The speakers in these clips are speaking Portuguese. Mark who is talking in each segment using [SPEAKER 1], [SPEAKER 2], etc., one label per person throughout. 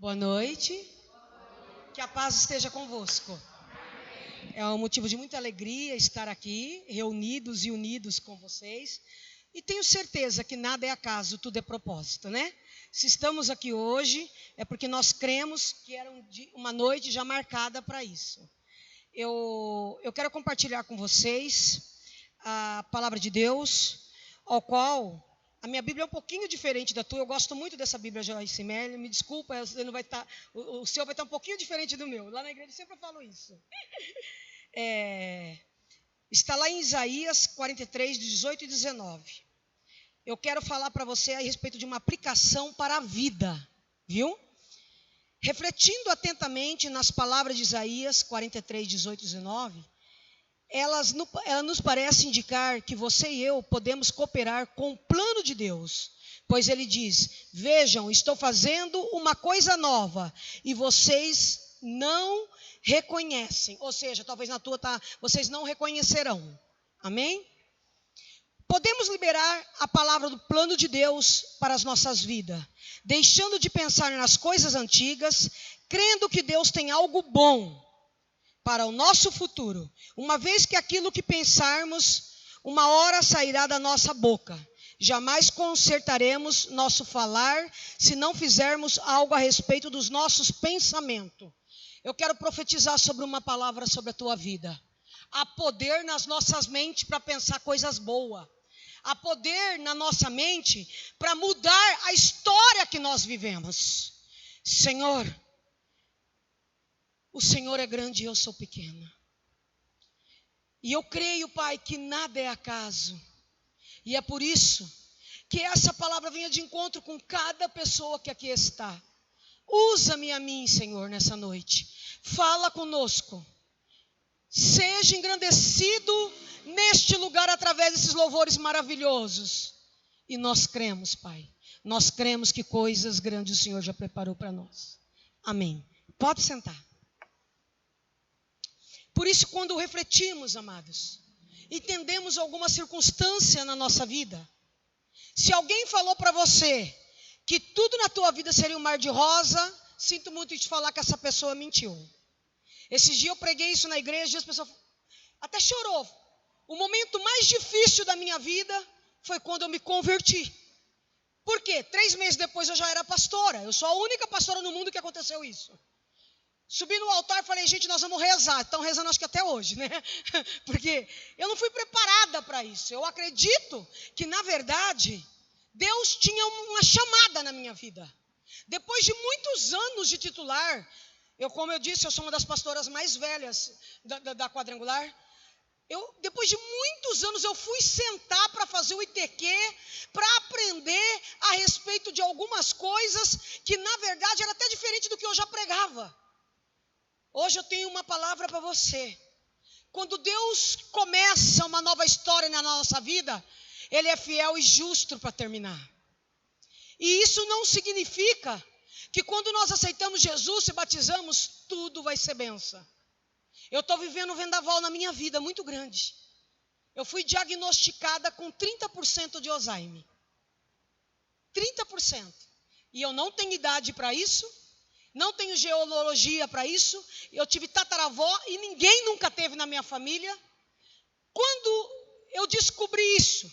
[SPEAKER 1] Boa noite. Que a paz esteja convosco. É um motivo de muita alegria estar aqui, reunidos e unidos com vocês. E tenho certeza que nada é acaso, tudo é propósito, né? Se estamos aqui hoje, é porque nós cremos que era uma noite já marcada para isso. Eu quero compartilhar com vocês a palavra de Deus, ao qual a minha Bíblia é um pouquinho diferente da tua. Eu gosto muito dessa Bíblia, Joyce Meyer. Me desculpa, você não vai estar, o seu vai estar um pouquinho diferente do meu. Lá na igreja eu sempre falo isso. Está lá em Isaías 43, 18 e 19. Eu quero falar para você a respeito de uma aplicação para a vida, viu? Refletindo atentamente nas palavras de Isaías 43, 18 e 19, ela nos parece indicar que você e eu podemos cooperar com o plano de Deus. Pois ele diz: vejam, estou fazendo uma coisa nova e vocês não reconhecem. Ou seja, talvez na tua vocês não reconhecerão. Amém? Podemos liberar a palavra do plano de Deus para as nossas vidas, deixando de pensar nas coisas antigas, crendo que Deus tem algo bom para o nosso futuro, uma vez que aquilo que pensarmos, uma hora sairá da nossa boca. Jamais consertaremos nosso falar se não fizermos algo a respeito dos nossos pensamentos. Eu quero profetizar sobre uma palavra sobre a tua vida. Há poder nas nossas mentes para pensar coisas boas. Há poder na nossa mente para mudar a história que nós vivemos. Senhor, o Senhor é grande e eu sou pequena. E eu creio, Pai, que nada é acaso. E é por isso que essa palavra venha de encontro com cada pessoa que aqui está. Usa-me a mim, Senhor, nessa noite. Fala conosco. Seja engrandecido neste lugar através desses louvores maravilhosos. E nós cremos, Pai. Nós cremos que coisas grandes o Senhor já preparou para nós. Amém. Pode sentar. Por isso, quando refletimos, amados, entendemos alguma circunstância na nossa vida. Se alguém falou para você que tudo na tua vida seria um mar de rosa, sinto muito em te falar que essa pessoa mentiu. Esses dias eu preguei isso na igreja e as pessoas até chorou. O momento mais difícil da minha vida foi quando eu me converti. Por quê? 3 meses depois eu já era pastora. Eu sou a única pastora no mundo que aconteceu isso. Subi no altar e falei, gente, nós vamos rezar. Estão rezando acho que até hoje, né? Porque eu não fui preparada para isso. Eu acredito que, na verdade, Deus tinha uma chamada na minha vida. Depois de muitos anos de titular, como eu disse, eu sou uma das pastoras mais velhas da quadrangular. Depois de muitos anos, eu fui sentar para fazer o ITQ, para aprender a respeito de algumas coisas que, na verdade, era até diferente do que eu já pregava. Hoje eu tenho uma palavra para você. Quando Deus começa uma nova história na nossa vida, Ele é fiel e justo para terminar. E isso não significa que quando nós aceitamos Jesus e batizamos, tudo vai ser bênção. Eu estou vivendo um vendaval na minha vida muito grande. Eu fui diagnosticada com 30% de Alzheimer. 30%. E eu não tenho idade para isso. Não tenho genealogia para isso. Eu tive tataravó e ninguém nunca teve na minha família. Quando eu descobri isso,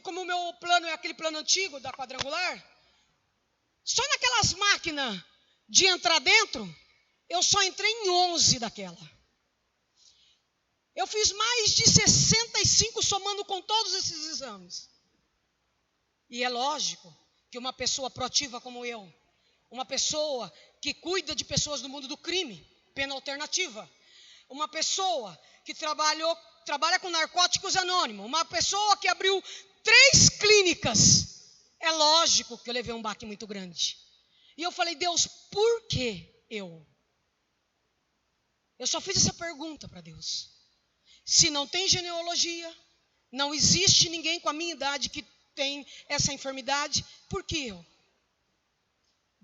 [SPEAKER 1] como o meu plano é aquele plano antigo da quadrangular, só naquelas máquinas de entrar dentro, eu só entrei em 11 daquela. Eu fiz mais de 65 somando com todos esses exames. E é lógico que uma pessoa proativa como eu, uma pessoa que cuida de pessoas no mundo do crime, pena alternativa. Uma pessoa que trabalha com narcóticos anônimos. Uma pessoa que abriu 3 clínicas. É lógico que eu levei um baque muito grande. E eu falei, Deus, por que eu? Eu só fiz essa pergunta para Deus. Se não tem genealogia, não existe ninguém com a minha idade que tem essa enfermidade, por que eu?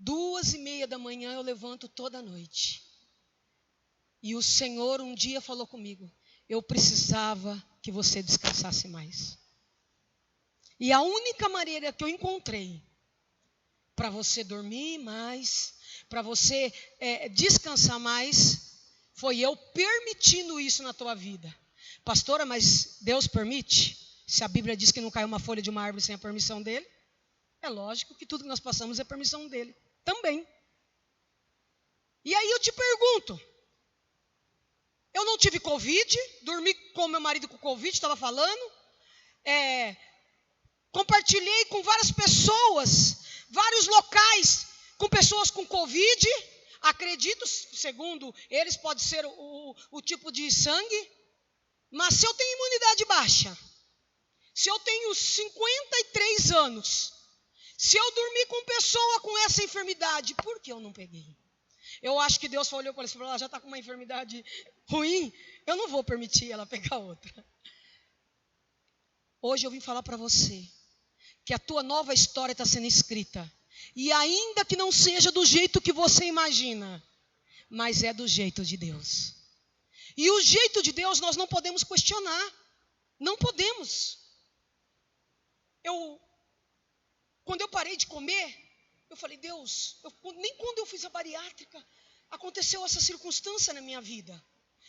[SPEAKER 1] 2:30 da manhã eu levanto toda noite. E o Senhor um dia falou comigo, eu precisava que você descansasse mais. E a única maneira que eu encontrei para você dormir mais, para você descansar mais, foi eu permitindo isso na tua vida. Pastora, mas Deus permite? Se a Bíblia diz que não cai uma folha de uma árvore sem a permissão dele, é lógico que tudo que nós passamos é permissão dele também. E aí eu te pergunto, eu não tive Covid, dormi com meu marido com Covid, estava falando, compartilhei com várias pessoas, vários locais com pessoas com Covid, acredito, segundo eles, pode ser o tipo de sangue, mas se eu tenho imunidade baixa, se eu tenho 53 anos, se eu dormir com pessoa com essa enfermidade, por que eu não peguei? Eu acho que Deus olhou para ele e falou, ela já está com uma enfermidade ruim, eu não vou permitir ela pegar outra. Hoje eu vim falar para você que a tua nova história está sendo escrita. E ainda que não seja do jeito que você imagina, mas é do jeito de Deus. E o jeito de Deus nós não podemos questionar. Não podemos. Quando eu parei de comer, eu falei, Deus, nem quando eu fiz a bariátrica, aconteceu essa circunstância na minha vida.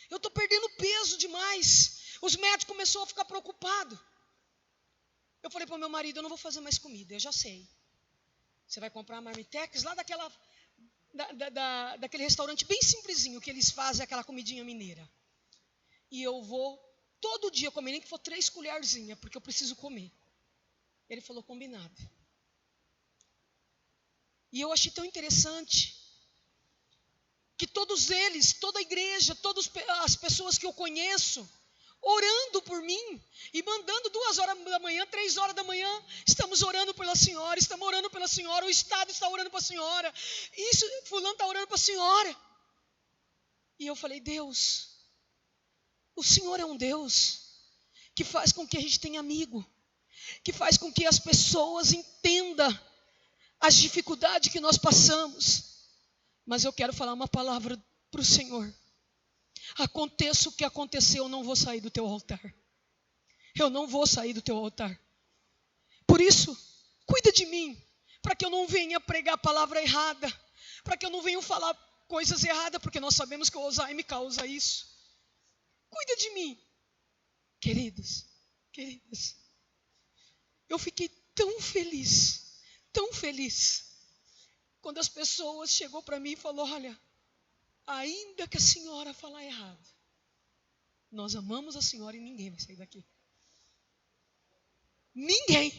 [SPEAKER 1] Eu estou perdendo peso demais. Os médicos começaram a ficar preocupados. Eu falei para o meu marido, eu não vou fazer mais comida, eu já sei. Você vai comprar marmitex lá daquele restaurante bem simplesinho que eles fazem aquela comidinha mineira. E eu vou todo dia comer, nem que for 3 colherzinhas, porque eu preciso comer. Ele falou, combinado. E eu achei tão interessante que todos eles, toda a igreja, todas as pessoas que eu conheço, orando por mim e mandando 2 horas da manhã, 3 horas da manhã, estamos orando pela senhora, estamos orando pela senhora, o Estado está orando para a senhora, isso, fulano está orando para a senhora. E eu falei, Deus, o Senhor é um Deus que faz com que a gente tenha amigo, que faz com que as pessoas entendam as dificuldades que nós passamos. Mas eu quero falar uma palavra para o Senhor. Aconteça o que acontecer, eu não vou sair do teu altar. Eu não vou sair do teu altar. Por isso, cuida de mim, para que eu não venha pregar a palavra errada, para que eu não venha falar coisas erradas, porque nós sabemos que o Alzheimer causa isso. Cuida de mim. Queridos, queridas, eu fiquei tão feliz, quando as pessoas chegou para mim e falou, olha, ainda que a senhora falar errado, nós amamos a senhora e ninguém vai sair daqui. Ninguém.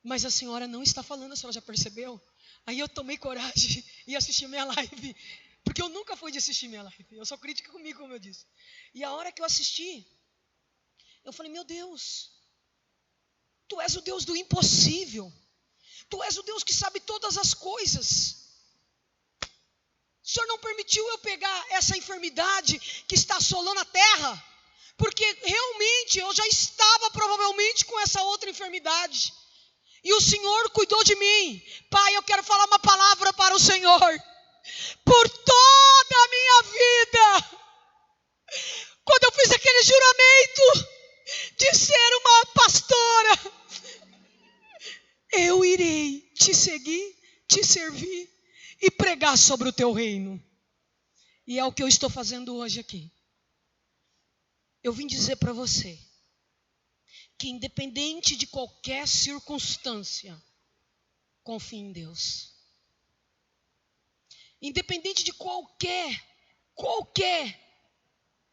[SPEAKER 1] Mas a senhora não está falando, a senhora já percebeu? Aí eu tomei coragem e assisti minha live. Porque eu nunca fui de assistir minha live. Eu sou crítica comigo, como eu disse. E a hora que eu assisti, eu falei, meu Deus, Tu és o Deus do impossível. Tu és o Deus que sabe todas as coisas. O Senhor não permitiu eu pegar essa enfermidade que está assolando a terra, porque realmente eu já estava provavelmente com essa outra enfermidade. E o Senhor cuidou de mim. Pai, eu quero falar uma palavra para o Senhor. Por toda a minha vida, quando eu fiz aquele juramento de ser uma pastora, eu irei te seguir, te servir e pregar sobre o teu reino. E é o que eu estou fazendo hoje aqui. Eu vim dizer para você que independente de qualquer circunstância, confie em Deus. Independente de qualquer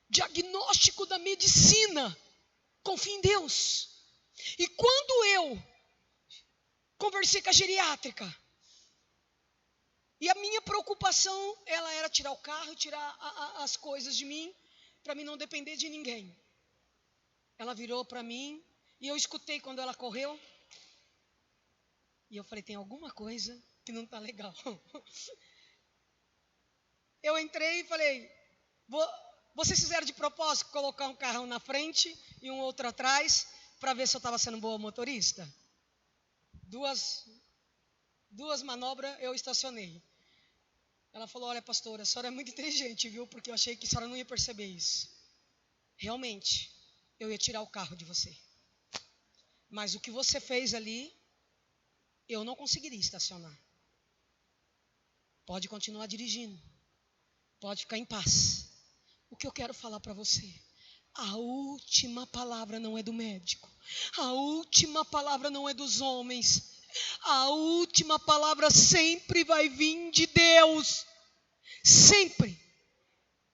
[SPEAKER 1] diagnóstico da medicina, confie em Deus. E quando eu conversei com a geriátrica, e a minha preocupação, ela era tirar o carro e tirar as coisas de mim, para mim não depender de ninguém. Ela virou para mim, e eu escutei quando ela correu, e eu falei, tem alguma coisa que não está legal. Eu entrei e falei, vocês fizeram de propósito colocar um carrão na frente e um outro atrás, para ver se eu estava sendo boa motorista? Duas manobras eu estacionei. Ela falou, olha pastora, a senhora é muito inteligente, viu? Porque eu achei que a senhora não ia perceber isso. Realmente, eu ia tirar o carro de você. Mas o que você fez ali eu não conseguiria estacionar. Pode continuar dirigindo. Pode ficar em paz. O que eu quero falar para você? A última palavra não é do médico. A última palavra não é dos homens. A última palavra sempre vai vir de Deus. Sempre.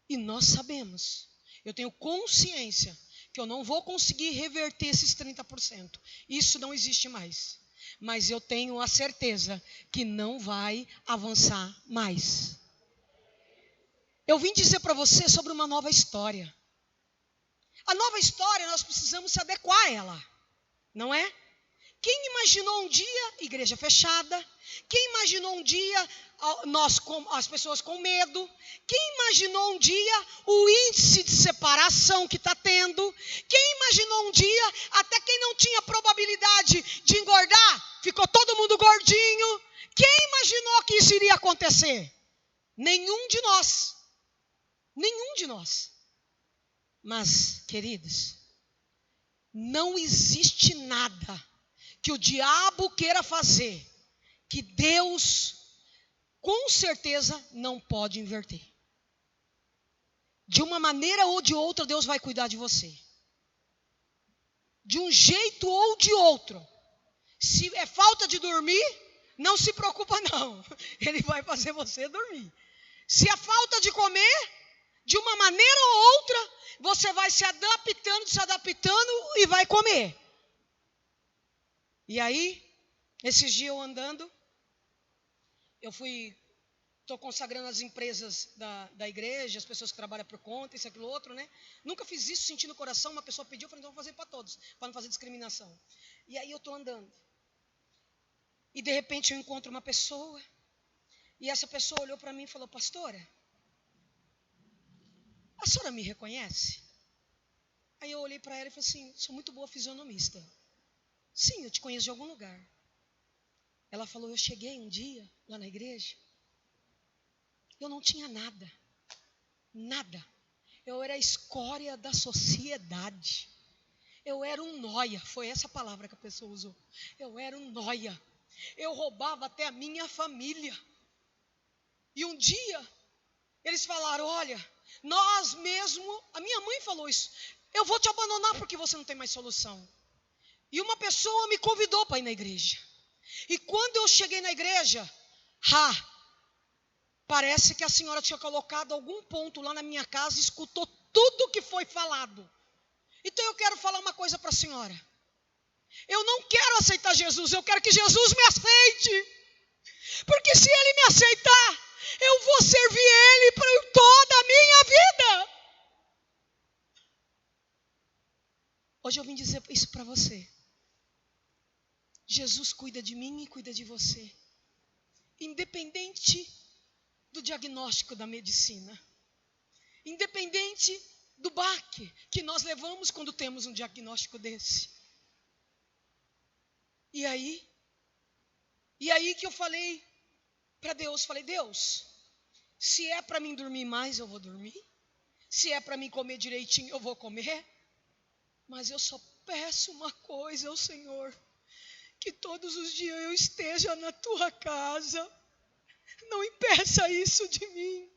[SPEAKER 1] E nós sabemos. Eu tenho consciência que eu não vou conseguir reverter esses 30%. Isso não existe mais. Mas eu tenho a certeza que não vai avançar mais. Eu vim dizer para você sobre uma nova história. A nova história, nós precisamos se adequar a ela, não é? Quem imaginou um dia igreja fechada? Quem imaginou um dia as pessoas com medo? Quem imaginou um dia o índice de separação que está tendo? Quem imaginou um dia, até quem não tinha probabilidade de engordar, ficou todo mundo gordinho? Quem imaginou que isso iria acontecer? Nenhum de nós. Nenhum de nós. Mas, queridos, não existe nada que o diabo queira fazer que Deus, com certeza, não pode inverter. De uma maneira ou de outra, Deus vai cuidar de você. De um jeito ou de outro. Se é falta de dormir, não se preocupa não. Ele vai fazer você dormir. Se é falta de comer, de uma maneira ou outra, você vai se adaptando e vai comer. E aí, esses dias eu andando, estou consagrando as empresas da igreja, as pessoas que trabalham por conta, isso, aquilo, outro, né? Nunca fiz isso, senti no coração, uma pessoa pediu, eu falei, então vou fazer para todos, para não fazer discriminação. E aí eu estou andando. E de repente eu encontro uma pessoa, e essa pessoa olhou para mim e falou, pastora, a senhora me reconhece? Aí eu olhei para ela e falei assim, sou muito boa fisionomista. Sim, eu te conheço de algum lugar. Ela falou, eu cheguei um dia lá na igreja, eu não tinha nada, nada. Eu era a escória da sociedade. Eu era um nóia, foi essa palavra que a pessoa usou. Eu era um nóia. Eu roubava até a minha família. E um dia, eles falaram, olha, nós mesmo, a minha mãe falou isso, eu vou te abandonar porque você não tem mais solução. E uma pessoa me convidou para ir na igreja. E quando eu cheguei na igreja, parece que a senhora tinha colocado algum ponto lá na minha casa e escutou tudo que foi falado. Então eu quero falar uma coisa para a senhora. Eu não quero aceitar Jesus, eu quero que Jesus me aceite. Porque se Ele me aceitar, eu vou servir Ele por toda a minha vida. Hoje eu vim dizer isso para você. Jesus cuida de mim e cuida de você. Independente do diagnóstico da medicina. Independente do baque que nós levamos quando temos um diagnóstico desse. E aí que eu falei para Deus, Deus, se é para mim dormir mais, eu vou dormir. Se é para mim comer direitinho, eu vou comer. Mas eu só peço uma coisa ao Senhor, que todos os dias eu esteja na tua casa. Não impeça isso de mim.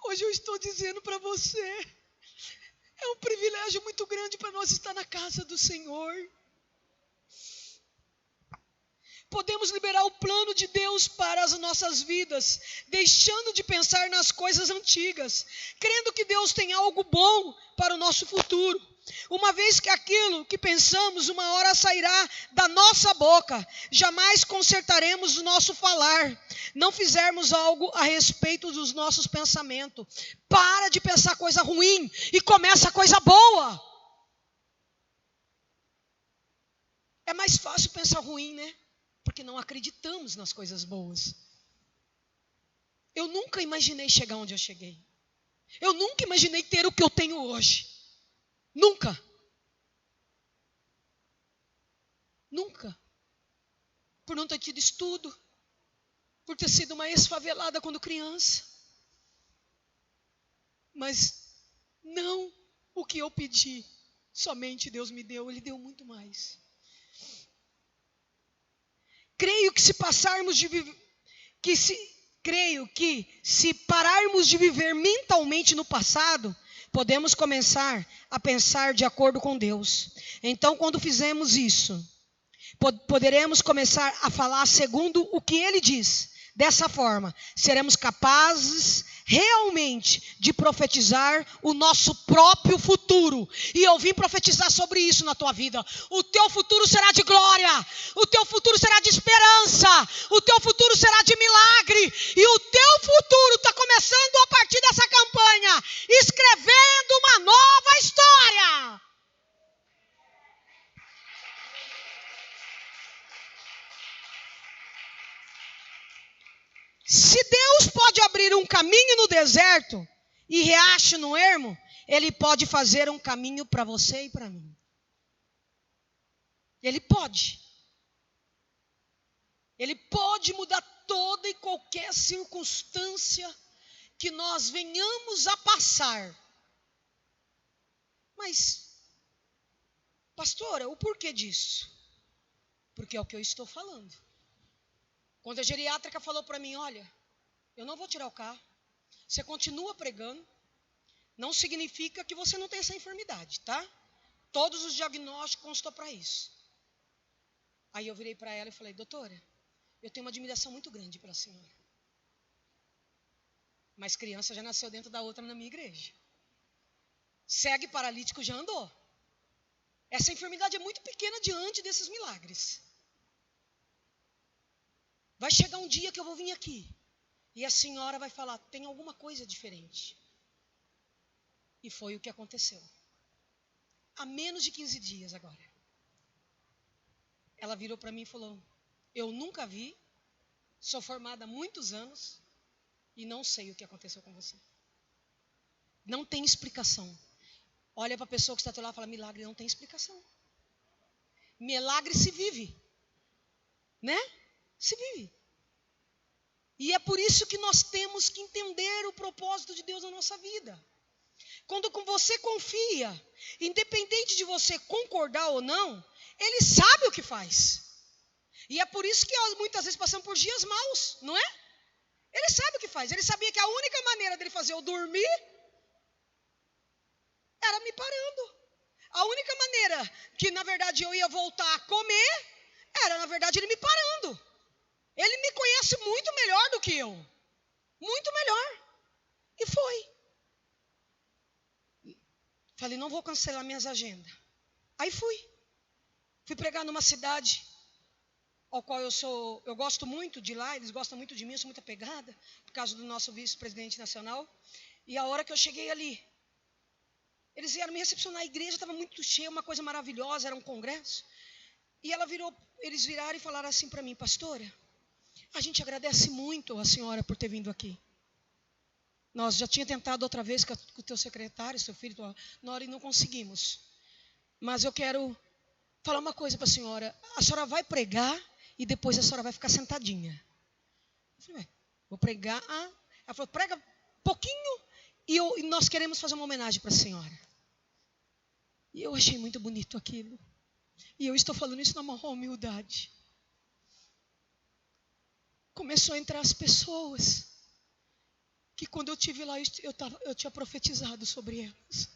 [SPEAKER 1] Hoje eu estou dizendo para você, é um privilégio muito grande para nós estar na casa do Senhor. Podemos liberar o plano de Deus para as nossas vidas, deixando de pensar nas coisas antigas, crendo que Deus tem algo bom para o nosso futuro. Uma vez que aquilo que pensamos uma hora sairá da nossa boca, jamais consertaremos o nosso falar, não fizermos algo a respeito dos nossos pensamentos. Para de pensar coisa ruim e começa coisa boa. É mais fácil pensar ruim, né? Porque não acreditamos nas coisas boas. Eu nunca imaginei chegar onde eu cheguei. Eu nunca imaginei ter o que eu tenho hoje. Nunca. Nunca. Por não ter tido estudo. Por ter sido uma ex-favelada quando criança. Mas não o que eu pedi. Somente Deus me deu. Ele deu muito mais. Creio que se pararmos de viver mentalmente no passado, podemos começar a pensar de acordo com Deus. Então, quando fizermos isso, poderemos começar a falar segundo o que Ele diz. Dessa forma, seremos capazes realmente de profetizar o nosso próprio futuro. E eu vim profetizar sobre isso na tua vida. O teu futuro será de glória. O teu futuro será de esperança. O teu futuro será de milagre. E o teu futuro está começando a partir dessa campanha, escrevendo uma nova história. Se Deus pode abrir um caminho no deserto e riacho no ermo, Ele pode fazer um caminho para você e para mim. Ele pode. Ele pode mudar toda e qualquer circunstância que nós venhamos a passar. Mas, pastora, o porquê disso? Porque é o que eu estou falando. Quando a geriátrica falou para mim, olha, eu não vou tirar o carro, você continua pregando, não significa que você não tem essa enfermidade, tá? Todos os diagnósticos constam para isso. Aí eu virei para ela e falei, doutora, eu tenho uma admiração muito grande pela senhora. Mas criança já nasceu dentro da outra na minha igreja. Cego e paralítico já andou. Essa enfermidade é muito pequena diante desses milagres. Vai chegar um dia que eu vou vir aqui e a senhora vai falar, tem alguma coisa diferente. E foi o que aconteceu. Há menos de 15 dias agora. Ela virou para mim e falou, eu nunca vi, sou formada há muitos anos e não sei o que aconteceu com você. Não tem explicação. Olha para a pessoa que está do lado e fala, milagre não tem explicação. Milagre se vive. Né? Se vive. E é por isso que nós temos que entender o propósito de Deus na nossa vida. Quando você confia, independente de você concordar ou não, Ele sabe o que faz. E é por isso que muitas vezes passamos por dias maus, não é? Ele sabe o que faz. Ele sabia que a única maneira dele fazer eu dormir era me parando. A única maneira que, na verdade, eu ia voltar a comer era, na verdade, ele me parando. Ele me conhece muito melhor do que eu. Muito melhor. E foi. Falei, não vou cancelar minhas agendas. Aí fui. Fui pregar numa cidade ao qual eu gosto muito de lá, eles gostam muito de mim, eu sou muito apegada, por causa do nosso vice-presidente nacional. E a hora que eu cheguei ali, eles vieram me recepcionar, a igreja estava muito cheia, uma coisa maravilhosa, era um congresso. E eles viraram e falaram assim para mim, pastora, a gente agradece muito a senhora por ter vindo aqui. Nós já tínhamos tentado outra vez com o teu secretário, seu filho, na hora e não conseguimos. Mas eu quero falar uma coisa para a senhora vai pregar e depois a senhora vai ficar sentadinha. Eu falei, vou pregar. Ela falou, prega pouquinho e nós queremos fazer uma homenagem para a senhora. E eu achei muito bonito aquilo. E eu estou falando isso na maior humildade. Começou a entrar as pessoas que quando eu estive lá, eu tinha profetizado sobre elas.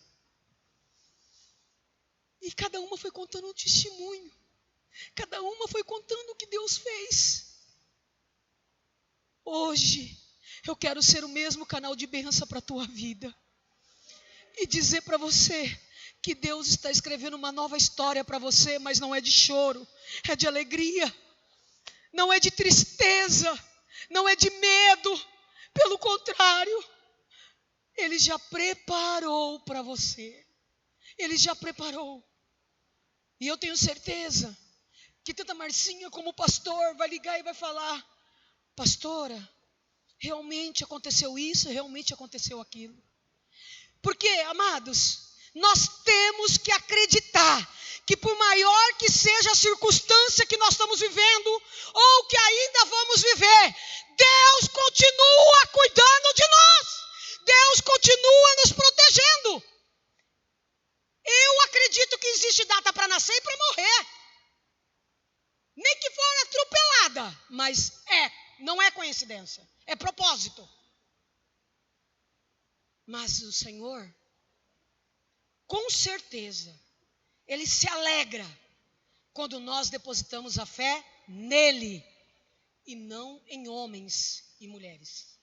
[SPEAKER 1] E cada uma foi contando um testemunho. Cada uma foi contando o que Deus fez. Hoje, eu quero ser o mesmo canal de bênção para a tua vida. E dizer para você que Deus está escrevendo uma nova história para você, mas não é de choro, é de alegria. Não é de tristeza, não é de medo. Pelo contrário, Ele já preparou para você. Ele já preparou. E eu tenho certeza que tanto a Marcinha como o pastor vai ligar e vai falar, pastora, realmente aconteceu isso, realmente aconteceu aquilo. Porque, amados, nós temos que acreditar que por maior que seja a circunstância que nós estamos vivendo, ou que ainda vamos viver, Deus continua cuidando de nós. Deus continua nos protegendo. Eu acredito que existe data para nascer e para morrer. Nem que for nada, mas não é coincidência, é propósito. Mas o Senhor, com certeza, Ele se alegra quando nós depositamos a fé nele e não em homens e mulheres.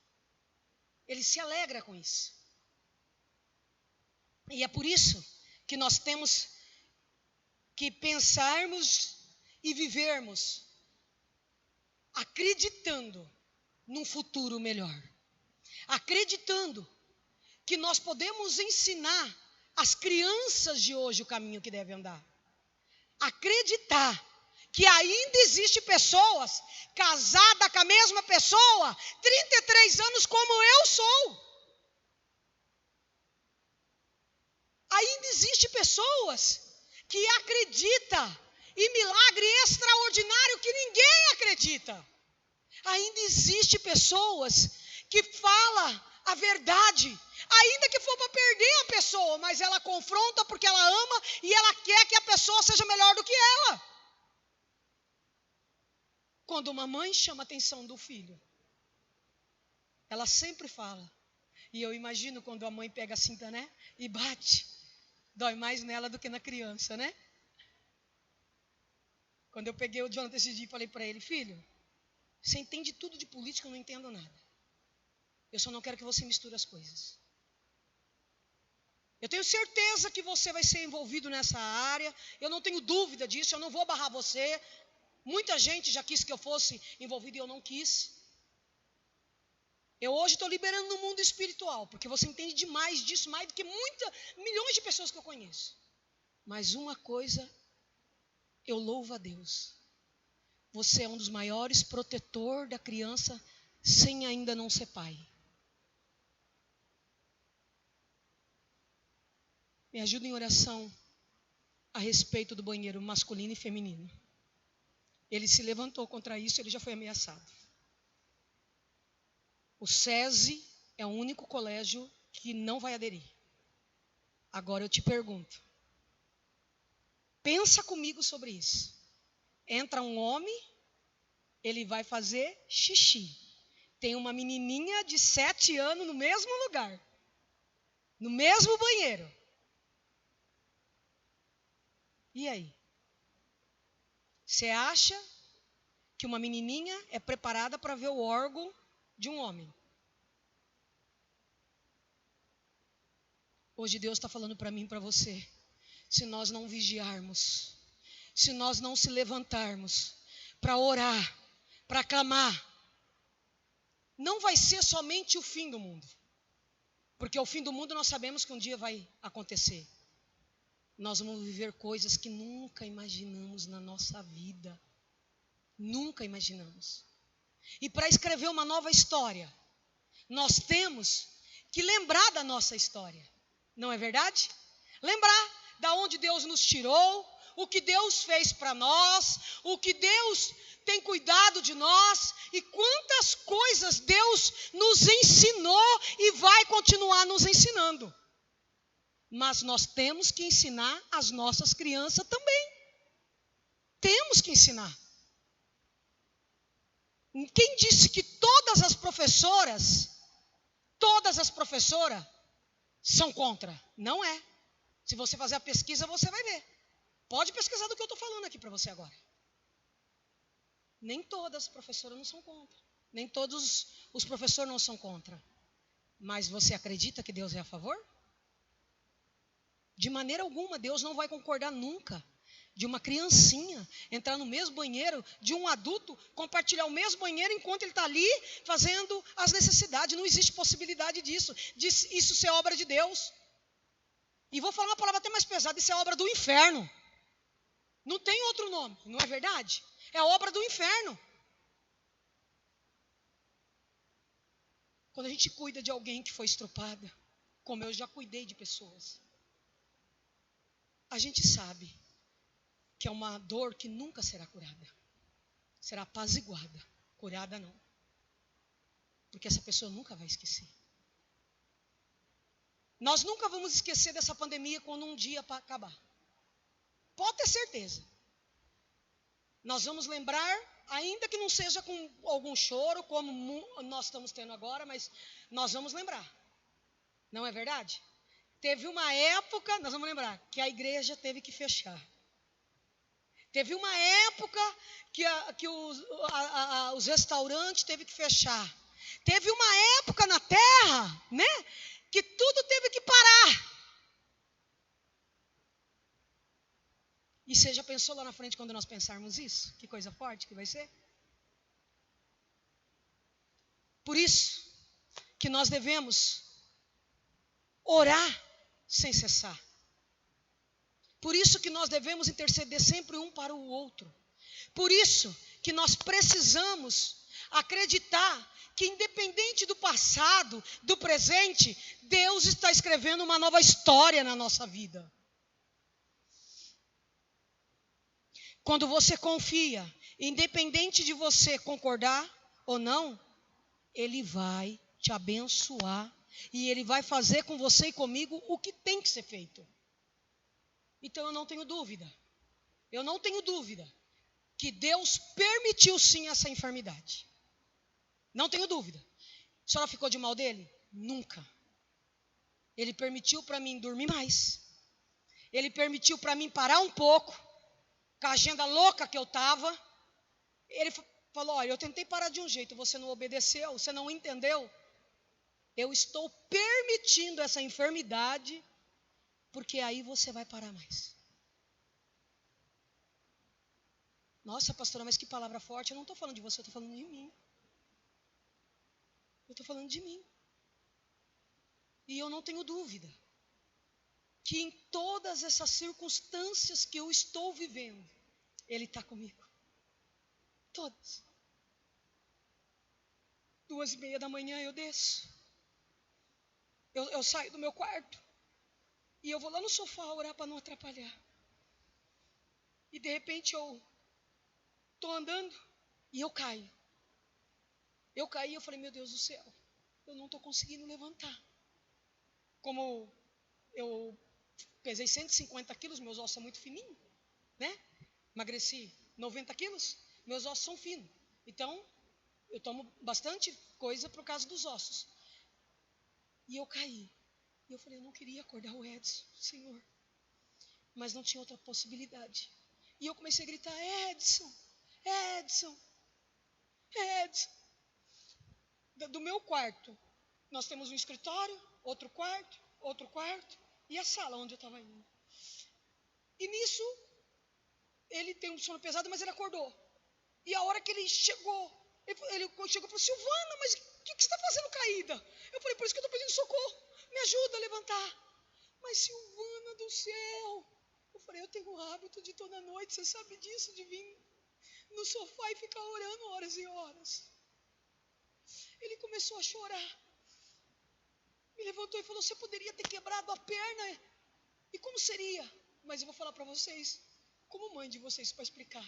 [SPEAKER 1] Ele se alegra com isso. E é por isso que nós temos que pensarmos e vivermos acreditando num futuro melhor. Acreditando que nós podemos ensinar as crianças de hoje o caminho que devem andar. Acreditar que ainda existe pessoas casadas com a mesma pessoa 33 anos como eu sou. Ainda existe pessoas que acreditam em milagre extraordinário que ninguém acredita. Ainda existe pessoas que falam a verdade, ainda que for para perder a pessoa, mas ela confronta porque ela ama e ela quer que a pessoa seja melhor do que ela. Quando uma mãe chama a atenção do filho, ela sempre fala. E eu imagino quando a mãe pega a cinta, né? E bate. Dói mais nela do que na criança, né? Quando eu peguei o Jonathan esse dia e falei para ele, filho, você entende tudo de política, eu não entendo nada. Eu só não quero que você misture as coisas. Eu tenho certeza que você vai ser envolvido nessa área. Eu não tenho dúvida disso, eu não vou barrar você. Muita gente já quis que eu fosse envolvido e eu não quis. Eu hoje estou liberando no mundo espiritual, porque você entende demais disso, mais do que milhões de pessoas que eu conheço. Mas uma coisa, eu louvo a Deus. Você é um dos maiores protetores da criança sem ainda não ser pai. Me ajuda em oração a respeito do banheiro masculino e feminino. Ele se levantou contra isso, ele já foi ameaçado. O SESI é o único colégio que não vai aderir. Agora eu te pergunto. Pensa comigo sobre isso. Entra um homem, ele vai fazer xixi. Tem uma menininha de 7 anos no mesmo lugar. No mesmo banheiro. E aí? Você acha que uma menininha é preparada para ver o órgão de um homem? Hoje Deus está falando para mim e para você. Se nós não vigiarmos, se nós não se levantarmos para orar, para clamar, não vai ser somente o fim do mundo. Porque o fim do mundo nós sabemos que um dia vai acontecer. Nós vamos viver coisas que nunca imaginamos na nossa vida. Nunca imaginamos. E para escrever uma nova história, nós temos que lembrar da nossa história. Não é verdade? Lembrar da onde Deus nos tirou, o que Deus fez para nós, o que Deus tem cuidado de nós e quantas coisas Deus nos ensinou e vai continuar nos ensinando. Mas nós temos que ensinar as nossas crianças também. Temos que ensinar. Quem disse que todas as professoras são contra? Não é. Se você fazer a pesquisa, você vai ver. Pode pesquisar do que eu estou falando aqui para você agora. Nem todas as professoras não são contra. Nem todos os professores não são contra. Mas você acredita que Deus é a favor? De maneira alguma, Deus não vai concordar nunca de uma criancinha entrar no mesmo banheiro, de um adulto compartilhar o mesmo banheiro enquanto ele está ali fazendo as necessidades. Não existe possibilidade disso. Isso ser obra de Deus. E vou falar uma palavra até mais pesada, isso é obra do inferno. Não tem outro nome, não é verdade? É obra do inferno. Quando a gente cuida de alguém que foi estrupada, como eu já cuidei de pessoas, a gente sabe que é uma dor que nunca será curada. Será apaziguada, curada não. Porque essa pessoa nunca vai esquecer. Nós nunca vamos esquecer dessa pandemia quando um dia acabar. Pode ter certeza. Nós vamos lembrar ainda que não seja com algum choro, como nós estamos tendo agora, mas nós vamos lembrar. Não é verdade? Teve uma época, nós vamos lembrar, que a igreja teve que fechar. Teve uma época que os restaurantes teve que fechar. Teve uma época na terra, né, que tudo teve que parar. E você já pensou lá na frente quando nós pensarmos isso? Que coisa forte que vai ser? Por isso que nós devemos orar sem cessar. Por isso que nós devemos interceder sempre um para o outro. Por isso que nós precisamos acreditar que, independente do passado, do presente, Deus está escrevendo uma nova história na nossa vida. Quando você confia, independente de você concordar ou não, Ele vai te abençoar e Ele vai fazer com você e comigo o que tem que ser feito. Então eu não tenho dúvida que Deus permitiu sim essa enfermidade. Não tenho dúvida. A senhora ficou de mal dele? Nunca. Ele permitiu para mim dormir mais. Ele permitiu para mim parar um pouco, com a agenda louca que eu estava. Ele falou, olha, eu tentei parar de um jeito, você não obedeceu, você não entendeu. Eu estou permitindo essa enfermidade, porque aí você vai parar mais. Nossa, pastora, mas que palavra forte. Eu não estou falando de você, eu estou falando de mim. Eu estou falando de mim. E eu não tenho dúvida que em todas essas circunstâncias que eu estou vivendo, Ele está comigo. Todas. 2:30 da manhã eu desço. Eu saio do meu quarto. E eu vou lá no sofá orar para não atrapalhar. E de repente eu estou andando e eu caio. Eu caí e eu falei, meu Deus do céu, eu não estou conseguindo levantar. Como eu pesei 150 quilos, meus ossos são muito fininhos, né? Emagreci 90 quilos, meus ossos são finos. Então, eu tomo bastante coisa por causa dos ossos. E eu caí. E eu falei, eu não queria acordar o Edson, Senhor. Mas não tinha outra possibilidade. E eu comecei a gritar, Edson, Edson, Edson. Do meu quarto, nós temos um escritório, outro quarto e a sala onde eu estava indo. E nisso, ele tem um sono pesado, mas ele acordou. E a hora que ele chegou e falou, Silvana, mas o que você está fazendo caída? Eu falei, por isso que eu estou pedindo socorro, me ajuda a levantar. Mas Silvana do céu, eu falei, eu tenho o hábito de toda noite, você sabe disso, de vir no sofá e ficar orando horas e horas. Ele começou a chorar. Me levantou e falou, você poderia ter quebrado a perna. E como seria? Mas eu vou falar para vocês, como mãe de vocês, para explicar.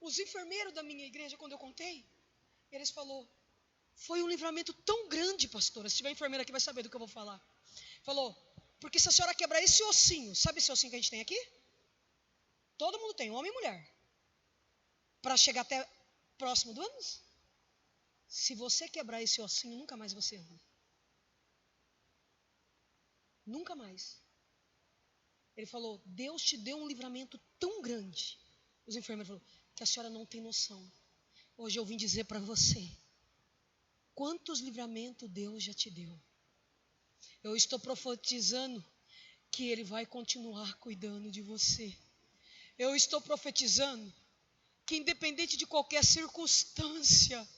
[SPEAKER 1] Os enfermeiros da minha igreja, quando eu contei, eles falaram, foi um livramento tão grande, pastora. Se tiver enfermeira aqui vai saber do que eu vou falar. Falou, porque se a senhora quebrar esse ossinho, sabe esse ossinho que a gente tem aqui? Todo mundo tem, homem e mulher. Para chegar até próximo do ânus. Se você quebrar esse ossinho, nunca mais você anda. Nunca mais. Ele falou, Deus te deu um livramento tão grande. Os enfermeiros falaram, que a senhora não tem noção. Hoje eu vim dizer para você, quantos livramentos Deus já te deu. Eu estou profetizando que Ele vai continuar cuidando de você. Eu estou profetizando que independente de qualquer circunstância,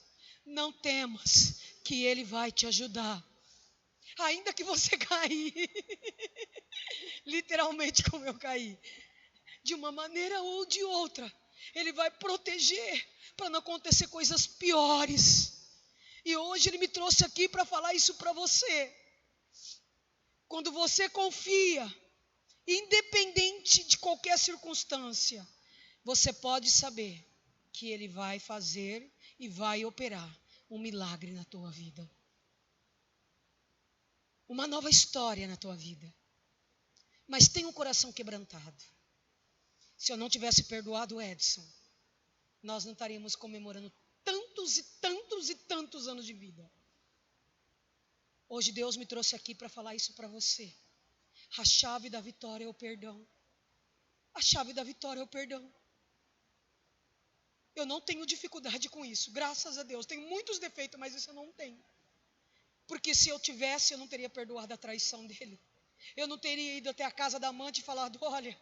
[SPEAKER 1] não temas, que Ele vai te ajudar. Ainda que você cair, literalmente como eu caí, de uma maneira ou de outra, Ele vai proteger para não acontecer coisas piores. E hoje Ele me trouxe aqui para falar isso para você. Quando você confia, independente de qualquer circunstância, você pode saber que Ele vai fazer e vai operar um milagre na tua vida. Uma nova história na tua vida. Mas tem um coração quebrantado. Se eu não tivesse perdoado o Edson, nós não estaríamos comemorando tantos e tantos e tantos anos de vida. Hoje Deus me trouxe aqui para falar isso para você. A chave da vitória é o perdão. A chave da vitória é o perdão. Eu não tenho dificuldade com isso, graças a Deus. Tenho muitos defeitos, mas isso eu não tenho. Porque se eu tivesse, eu não teria perdoado a traição dele. Eu não teria ido até a casa da amante e falado: olha,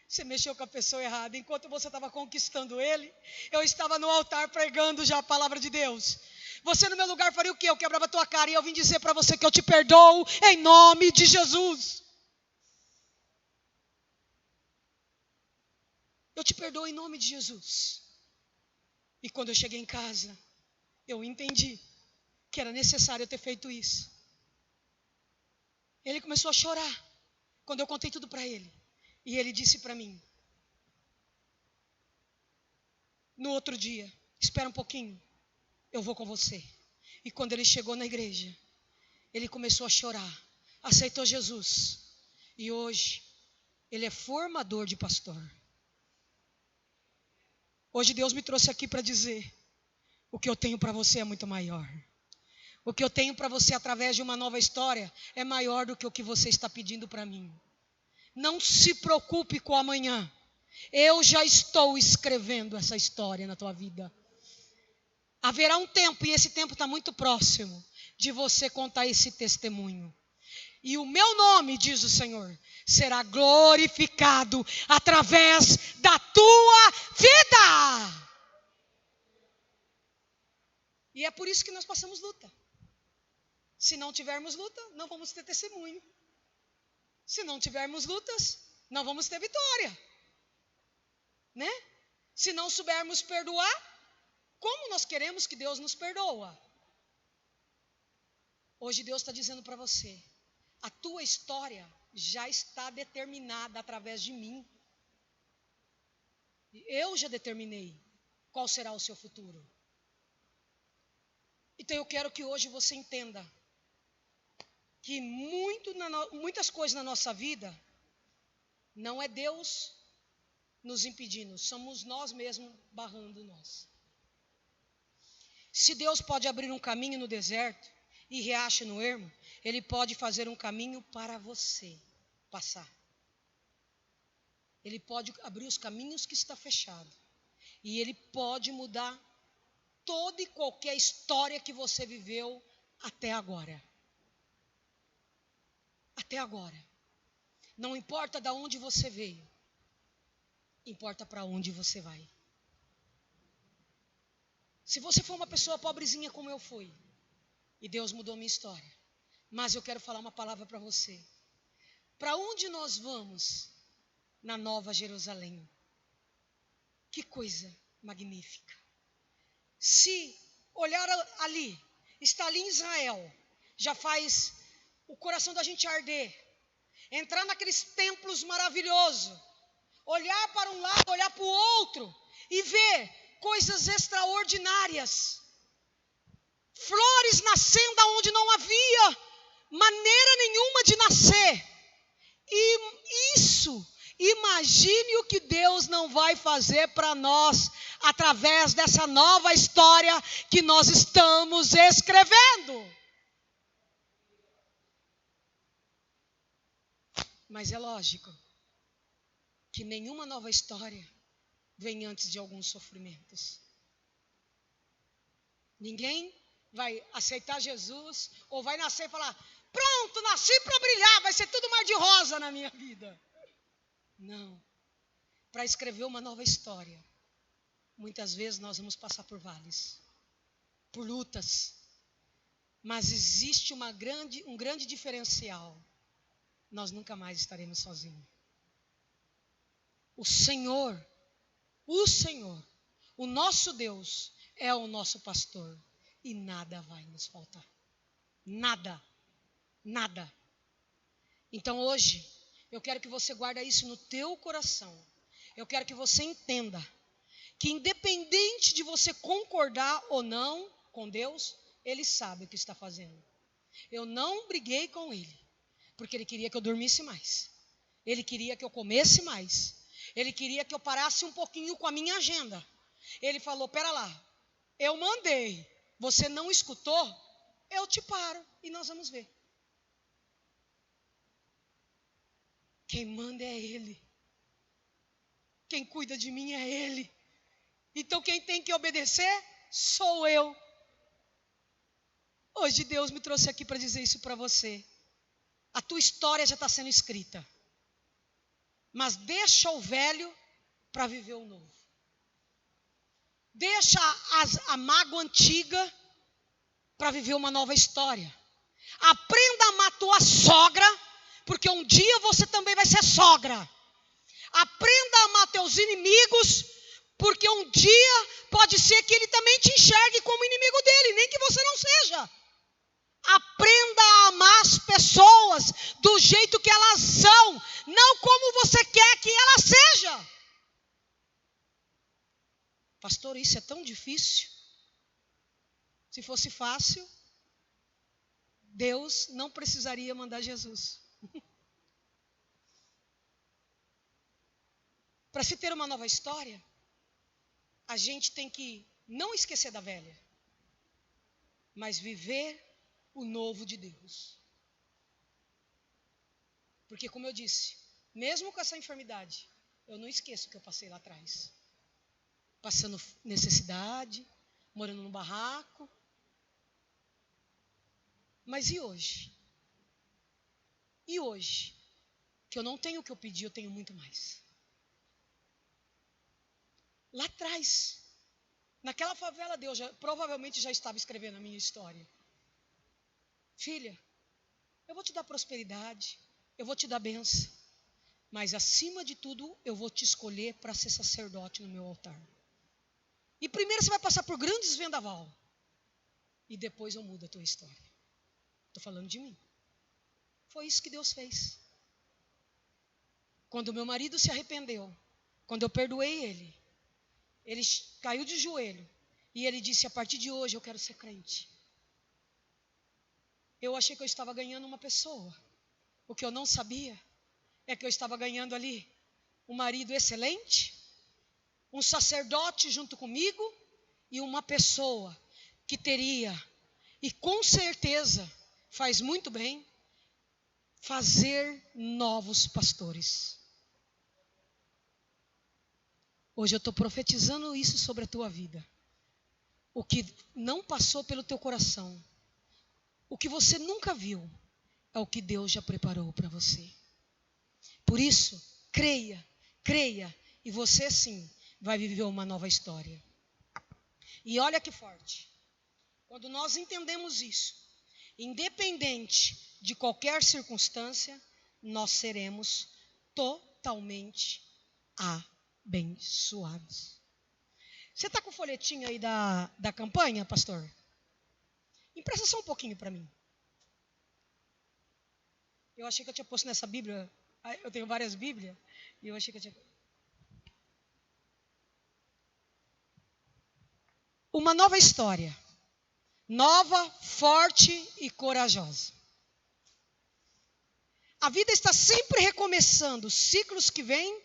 [SPEAKER 1] você mexeu com a pessoa errada. Enquanto você estava conquistando ele, eu estava no altar pregando já a palavra de Deus. Você no meu lugar faria o quê? Eu quebrava a tua cara e eu vim dizer para você que eu te perdoo em nome de Jesus. Eu te perdoo em nome de Jesus. E quando eu cheguei em casa, eu entendi que era necessário eu ter feito isso. Ele começou a chorar quando eu contei tudo para ele. E ele disse para mim, no outro dia: espera um pouquinho, eu vou com você. E quando ele chegou na igreja, ele começou a chorar, aceitou Jesus. E hoje, ele é formador de pastor. Hoje Deus me trouxe aqui para dizer: o que eu tenho para você é muito maior. O que eu tenho para você através de uma nova história é maior do que o que você está pedindo para mim. Não se preocupe com o amanhã. Eu já estou escrevendo essa história na tua vida. Haverá um tempo, e esse tempo está muito próximo, de você contar esse testemunho. E o meu nome, diz o Senhor, será glorificado através da tua vida. E é por isso que nós passamos luta. Se não tivermos luta, não vamos ter testemunho. Se não tivermos lutas, não vamos ter vitória. Né? Se não soubermos perdoar, como nós queremos que Deus nos perdoa? Hoje Deus está dizendo para você: a tua história já está determinada através de mim. Eu já determinei qual será o seu futuro. Então eu quero que hoje você entenda que muitas coisas na nossa vida não é Deus nos impedindo, somos nós mesmos barrando nós. Se Deus pode abrir um caminho no deserto e riacho no ermo, Ele pode fazer um caminho para você passar. Ele pode abrir os caminhos que está fechado. E Ele pode mudar toda e qualquer história que você viveu até agora. Até agora. Não importa de onde você veio, importa para onde você vai. Se você for uma pessoa pobrezinha como eu fui, e Deus mudou minha história, mas eu quero falar uma palavra para você. Para onde nós vamos na Nova Jerusalém? Que coisa magnífica. Se olhar ali, está ali em Israel, já faz o coração da gente arder. Entrar naqueles templos maravilhosos, olhar para um lado, olhar para o outro e ver coisas extraordinárias. Flores nascendo onde não havia maneira nenhuma de nascer. E isso, imagine o que Deus não vai fazer para nós através dessa nova história que nós estamos escrevendo. Mas é lógico que nenhuma nova história vem antes de alguns sofrimentos. Ninguém vai aceitar Jesus ou vai nascer e falar: pronto, nasci para brilhar, vai ser tudo mar de rosa na minha vida. Não. Para escrever uma nova história, muitas vezes nós vamos passar por vales, por lutas. Mas existe um grande diferencial. Nós nunca mais estaremos sozinhos. O Senhor, o nosso Deus é o nosso pastor. E nada vai nos faltar. Nada. Nada. Então hoje, eu quero que você guarde isso no teu coração. Eu quero que você entenda que independente de você concordar ou não com Deus, Ele sabe o que está fazendo. Eu não briguei com Ele, porque Ele queria que eu dormisse mais. Ele queria que eu comesse mais. Ele queria que eu parasse um pouquinho com a minha agenda. Ele falou, pera lá, eu mandei, você não escutou, eu te paro e nós vamos ver. Quem manda é Ele. Quem cuida de mim é Ele. Então quem tem que obedecer sou eu. Hoje Deus me trouxe aqui para dizer isso para você. A tua história já está sendo escrita. Mas deixa o velho para viver o novo. Deixa a mágoa antiga para viver uma nova história. Aprenda a amar tua sogra, porque um dia você também vai ser sogra. Aprenda a amar teus inimigos, porque um dia pode ser que ele também te enxergue como inimigo dele, nem que você não seja. Aprenda a amar as pessoas do jeito que elas são, não como você quer que ela seja. Pastor, isso é tão difícil. Se fosse fácil, Deus não precisaria mandar Jesus. Para se ter uma nova história, a gente tem que não esquecer da velha, mas viver o novo de Deus. Porque, como eu disse, mesmo com essa enfermidade, eu não esqueço o que eu passei lá atrás. Passando necessidade, morando num barraco. Mas e hoje? E hoje? Que eu não tenho o que eu pedi, eu tenho muito mais. Lá atrás, naquela favela, Deus provavelmente já estava escrevendo a minha história. Filha, eu vou te dar prosperidade, eu vou te dar bênção, mas acima de tudo, eu vou te escolher para ser sacerdote no meu altar. E primeiro você vai passar por grandes vendaval, e depois eu mudo a tua história. Estou falando de mim. Foi isso que Deus fez. Quando meu marido se arrependeu, quando eu perdoei ele caiu de joelho e ele disse, a partir de hoje eu quero ser crente. Eu achei que eu estava ganhando uma pessoa. O que eu não sabia é que eu estava ganhando ali um marido excelente, um sacerdote junto comigo e uma pessoa que teria, e com certeza faz muito bem, fazer novos pastores. Hoje eu estou profetizando isso sobre a tua vida. O que não passou pelo teu coração, o que você nunca viu, é o que Deus já preparou para você. Por isso, creia, e você sim vai viver uma nova história. E olha que forte. Quando nós entendemos isso, independente de qualquer circunstância, nós seremos totalmente abençoados. Você está com o folhetinho aí da campanha, pastor? Empresta só um pouquinho para mim. Eu achei que eu tinha posto nessa Bíblia. Eu tenho várias Bíblias. E eu achei que eu tinha... Uma nova história. Nova, forte e corajosa. A vida está sempre recomeçando recomeçando ciclos que vêm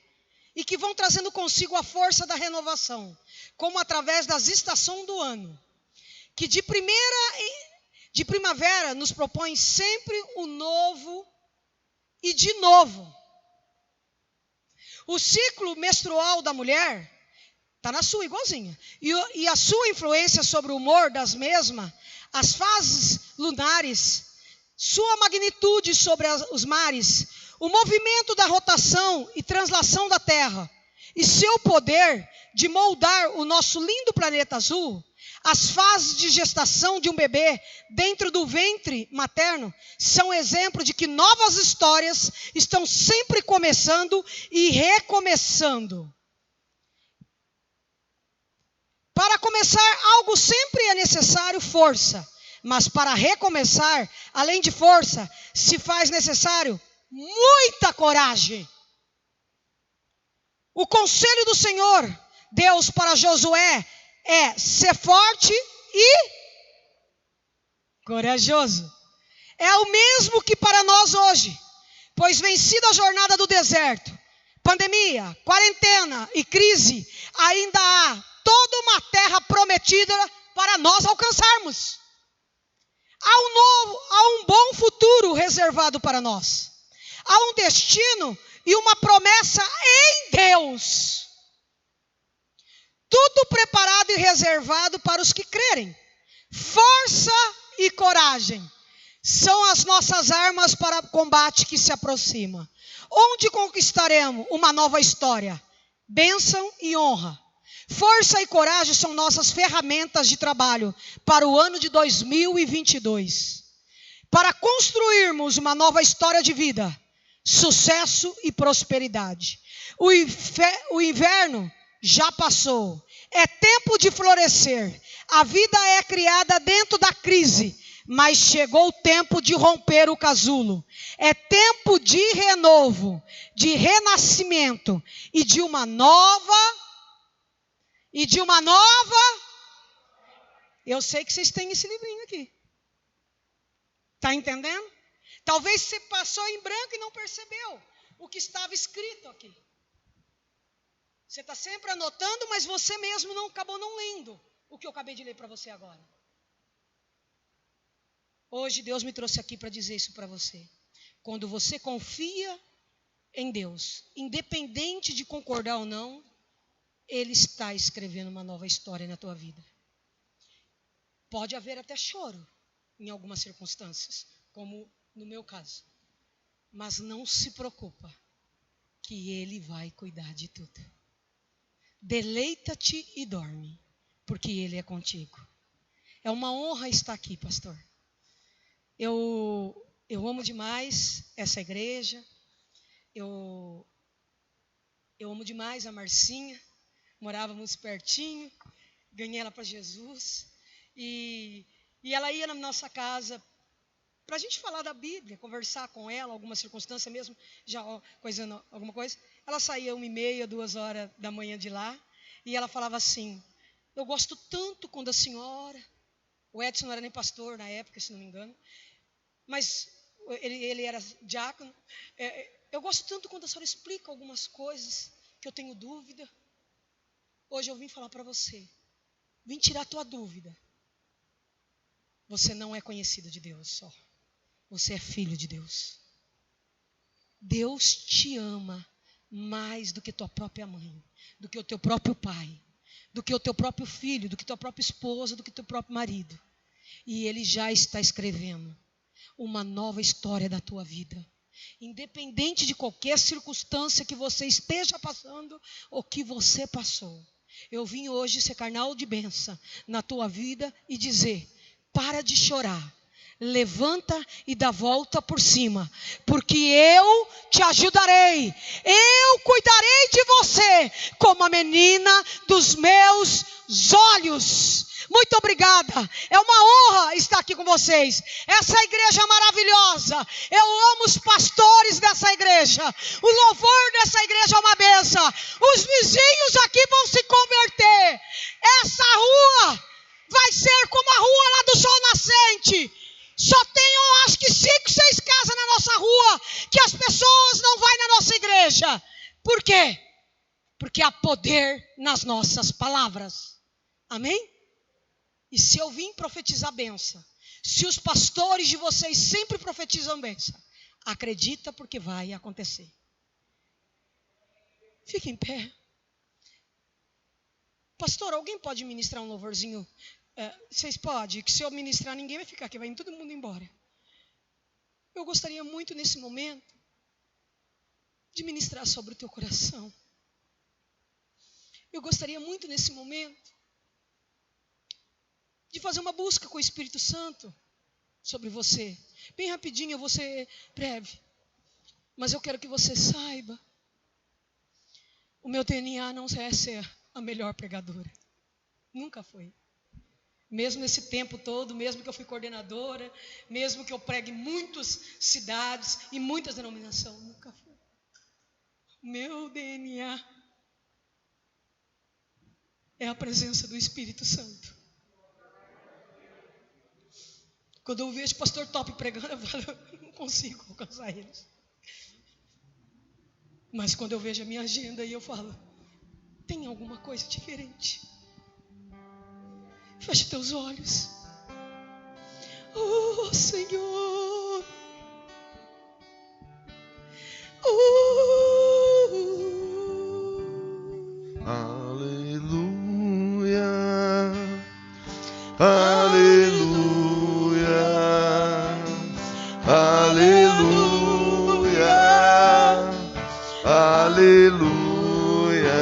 [SPEAKER 1] e que vão trazendo consigo a força da renovação, como através das estações do ano, que de primavera nos propõe sempre o novo e de novo. O ciclo menstrual da mulher está na sua, igualzinha. E a sua influência sobre o humor das mesmas, as fases lunares, sua magnitude sobre os mares, o movimento da rotação e translação da Terra, e seu poder de moldar o nosso lindo planeta azul, as fases de gestação de um bebê dentro do ventre materno, são exemplo de que novas histórias estão sempre começando e recomeçando. Para começar algo sempre é necessário força, mas para recomeçar, além de força, se faz necessário muita coragem. O conselho do Senhor, Deus para Josué, é ser forte e corajoso. É o mesmo que para nós hoje, pois vencida a jornada do deserto, pandemia, quarentena e crise, ainda há toda prometida para nós alcançarmos. Há um bom futuro reservado para nós. Há um destino e uma promessa em Deus. Tudo preparado e reservado para os que crerem. Força e coragem são as nossas armas para o combate que se aproxima. Onde conquistaremos uma nova história? Bênção e honra. Força e coragem são nossas ferramentas de trabalho para o ano de 2022. Para construirmos uma nova história de vida, sucesso e prosperidade. O inverno já passou. É tempo de florescer. A vida é criada dentro da crise, mas chegou o tempo de romper o casulo. É tempo de renovo, de renascimento e de uma nova. Eu sei que vocês têm esse livrinho aqui. Está entendendo? Talvez você passou em branco e não percebeu o que estava escrito aqui. Você está sempre anotando, mas você mesmo acabou não lendo o que eu acabei de ler para você agora. Hoje Deus me trouxe aqui para dizer isso para você. Quando você confia em Deus, independente de concordar ou não, Ele está escrevendo uma nova história na tua vida. Pode haver até choro em algumas circunstâncias, como no meu caso. Mas não se preocupa, que Ele vai cuidar de tudo. Deleita-te e dorme, porque Ele é contigo. É uma honra estar aqui, pastor. Eu amo demais essa igreja. Eu amo demais a Marcinha. Morávamos pertinho. Ganhei ela para Jesus. E ela ia na nossa casa para a gente falar da Bíblia, conversar com ela, alguma circunstância mesmo, já coisando alguma coisa. Ela saía 1h30, 2h da manhã de lá. E ela falava assim: eu gosto tanto quando a senhora... O Edson não era nem pastor na época, se não me engano. Mas ele era diácono. Eu gosto tanto quando a senhora explica algumas coisas que eu tenho dúvida. Hoje eu vim falar para você. Vim tirar a tua dúvida. Você não é conhecido de Deus só. Você é filho de Deus. Deus te ama mais do que tua própria mãe, do que o teu próprio pai, do que o teu próprio filho, do que tua própria esposa, do que teu próprio marido. E Ele já está escrevendo uma nova história da tua vida. Independente de qualquer circunstância que você esteja passando ou que você passou. Eu vim hoje ser canal de bênção na tua vida e dizer: para de chorar. Levanta e dá volta por cima, porque eu te ajudarei, eu cuidarei de você como a menina dos meus olhos. Muito obrigada, é uma honra estar aqui com vocês. Essa igreja é maravilhosa, eu amo os pastores dessa igreja, o louvor dessa igreja é uma bênção. Os vizinhos aqui vão se converter. Essa rua vai ser como a rua lá do Sol Nascente. Só tem, acho que 5, 6 casas na nossa rua que as pessoas não vão na nossa igreja. Por quê? Porque há poder nas nossas palavras. Amém? E se eu vim profetizar bênção, se os pastores de vocês sempre profetizam bênção, acredita, porque vai acontecer. Fique em pé. Pastor, alguém pode ministrar um louvorzinho? Vocês podem, que se eu ministrar ninguém vai ficar aqui, vai todo mundo embora. Eu gostaria muito nesse momento de ministrar sobre o teu coração. Eu gostaria muito nesse momento de fazer uma busca com o Espírito Santo sobre você. Bem rapidinho, eu vou ser breve. Mas eu quero que você saiba, o meu DNA não é ser a melhor pregadora. Nunca foi. Mesmo nesse tempo todo, mesmo que eu fui coordenadora, mesmo que eu pregue em muitas cidades e muitas denominações, nunca foi. Meu DNA é a presença do Espírito Santo. Quando eu vejo o pastor Top pregando, eu falo, eu não consigo alcançar eles. Mas quando eu vejo a minha agenda, eu falo, tem alguma coisa diferente. Feche teus olhos. Oh, Senhor.
[SPEAKER 2] Aleluia. Aleluia. Aleluia. Aleluia. Aleluia.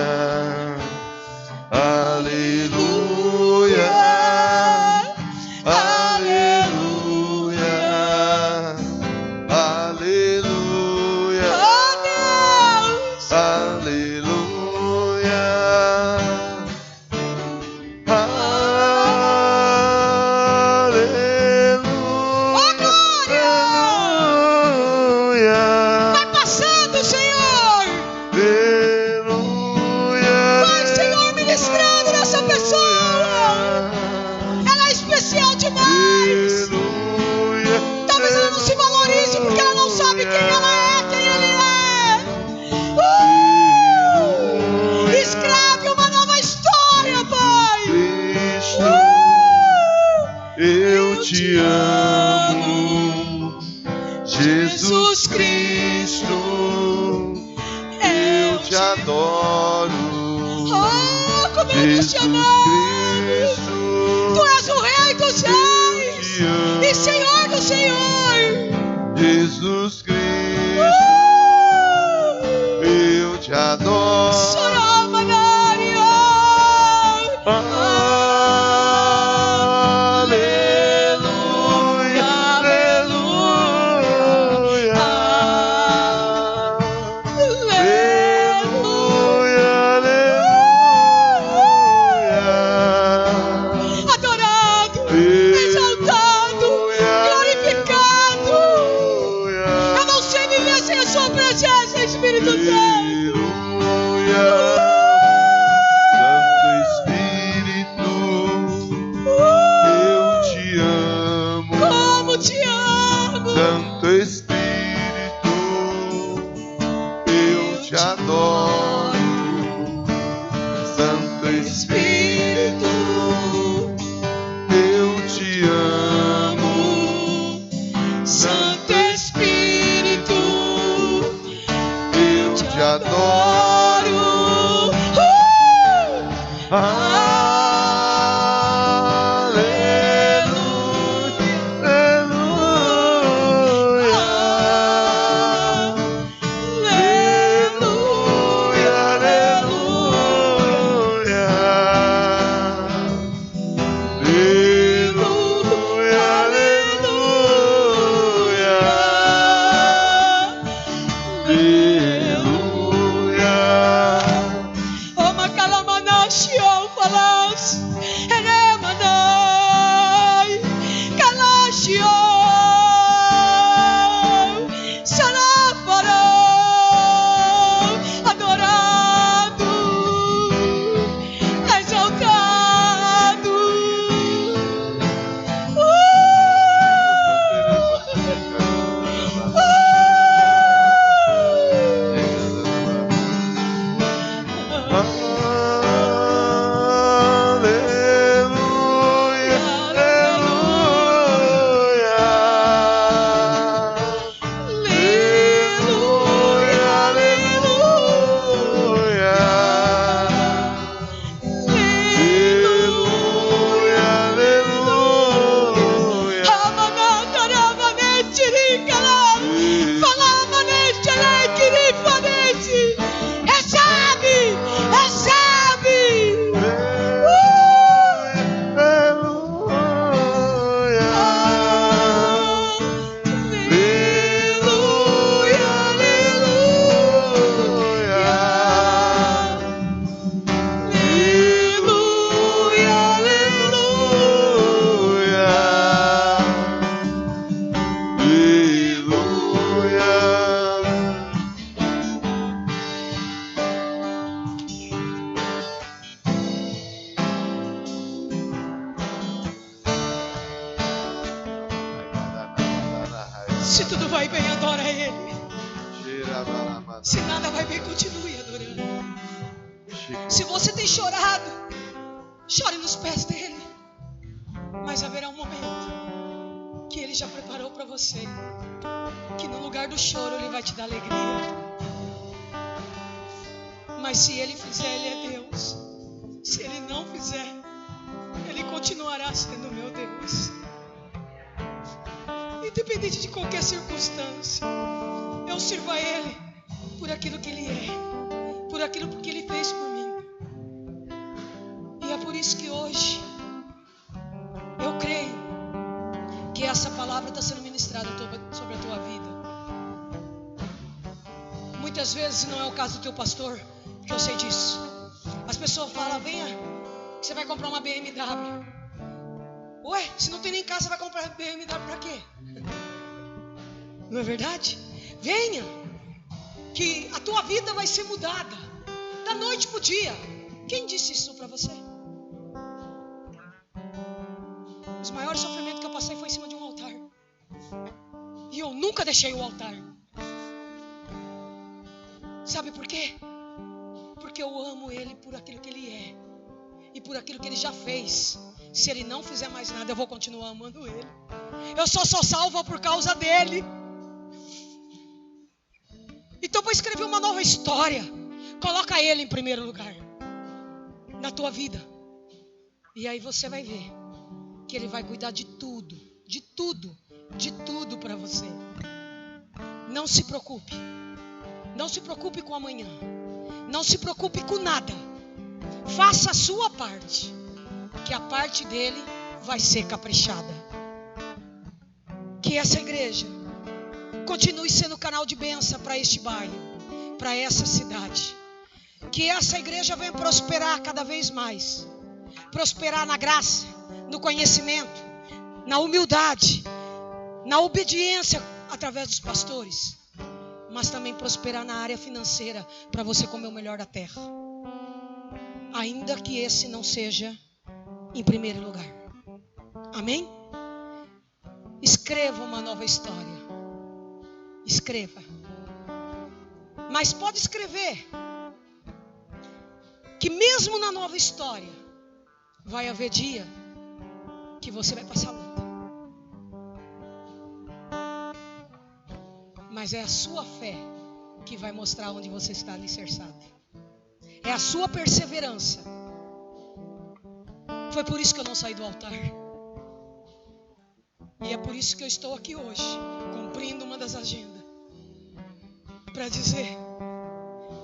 [SPEAKER 2] Aleluia. Aleluia. Aleluia. Aleluia.
[SPEAKER 1] Vai passando, Senhor. Vai, Senhor, ministrando nessa pessoa. Ela é especial demais. Talvez ela não se valorize porque ela não sabe quem ela é, quem ele é. Escreve uma nova história, Pai.
[SPEAKER 2] Eu te amo, Jesus Cristo. Eu te adoro,
[SPEAKER 1] Oh, como nós te amamos. Tu és o Rei dos Reis e Senhor do Senhor.
[SPEAKER 2] Jesus Cristo. Eu te adoro.
[SPEAKER 1] Soramanária.
[SPEAKER 2] Aleluia, aleluia. Aleluia, aleluia.
[SPEAKER 1] Adorado, exaltado, glorificado. Eu não sei viver sem a sua presença, Espírito Santo.
[SPEAKER 2] Santo Espírito, eu te amo.
[SPEAKER 1] Como te amo.
[SPEAKER 2] Santo Espírito, eu te adoro. Santo Espírito, eu te amo.
[SPEAKER 1] Santo Espírito,
[SPEAKER 2] eu te adoro.
[SPEAKER 1] Se tudo vai bem, adora Ele. Se nada vai bem, continue adorando. Se você tem chorado, chore nos pés dEle. Mas haverá um momento que Ele já preparou para você, que no lugar do choro Ele vai te dar alegria. Mas se Ele fizer, Ele é Deus. Se Ele não fizer, Ele continuará sendo meu Deus. Independente de qualquer circunstância, eu sirvo a Ele por aquilo que Ele é, por aquilo que Ele fez por mim. E é por isso que hoje eu creio que essa palavra está sendo ministrada sobre a tua vida. Muitas vezes não é o caso do teu pastor, porque eu sei disso. As pessoas falam: venha, que você vai comprar uma BMW. Ué, se não tem nem casa, você vai comprar BMW para quê? Não é verdade? Venha, que a tua vida vai ser mudada da noite para o dia. Quem disse isso para você? Os maiores sofrimentos que eu passei foi em cima de um altar. E eu nunca deixei o altar. Sabe por quê? Porque eu amo Ele por aquilo que Ele é e por aquilo que Ele já fez. Se Ele não fizer mais nada, eu vou continuar amando Ele. Eu só sou salva por causa dEle. Então, para escrever uma nova história, coloca Ele em primeiro lugar na tua vida. E aí você vai ver que Ele vai cuidar de tudo, de tudo, de tudo para você. Não se preocupe. Não se preocupe com amanhã. Não se preocupe com nada. Faça a sua parte, que a parte dele vai ser caprichada. Que essa igreja continue sendo canal de bênção para este bairro, para essa cidade. Que essa igreja venha prosperar cada vez mais. Prosperar na graça, no conhecimento, na humildade, na obediência através dos pastores. Mas também prosperar na área financeira, para você comer o melhor da terra. Ainda que esse não seja em primeiro lugar. Amém? Escreva uma nova história. Escreva. Mas pode escrever que mesmo na nova história vai haver dia que você vai passar luta. Mas é a sua fé que vai mostrar onde você está alicerçado. É a sua perseverança. Foi por isso que eu não saí do altar. E é por isso que eu estou aqui hoje, cumprindo uma das agendas. Para dizer,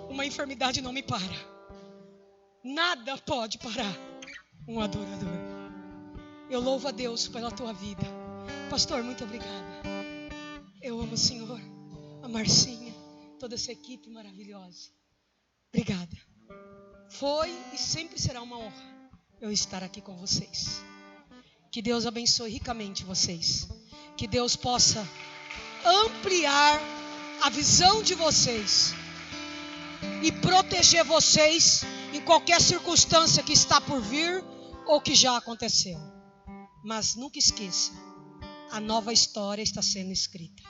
[SPEAKER 1] uma enfermidade não me para. Nada pode parar um adorador. Eu louvo a Deus pela tua vida. Pastor, muito obrigada. Eu amo o Senhor, a Marcinha, toda essa equipe maravilhosa. Obrigada. Foi e sempre será uma honra eu estar aqui com vocês. Que Deus abençoe ricamente vocês. Que Deus possa ampliar a visão de vocês e proteger vocês em qualquer circunstância que está por vir ou que já aconteceu. Mas nunca esqueça, a nova história está sendo escrita.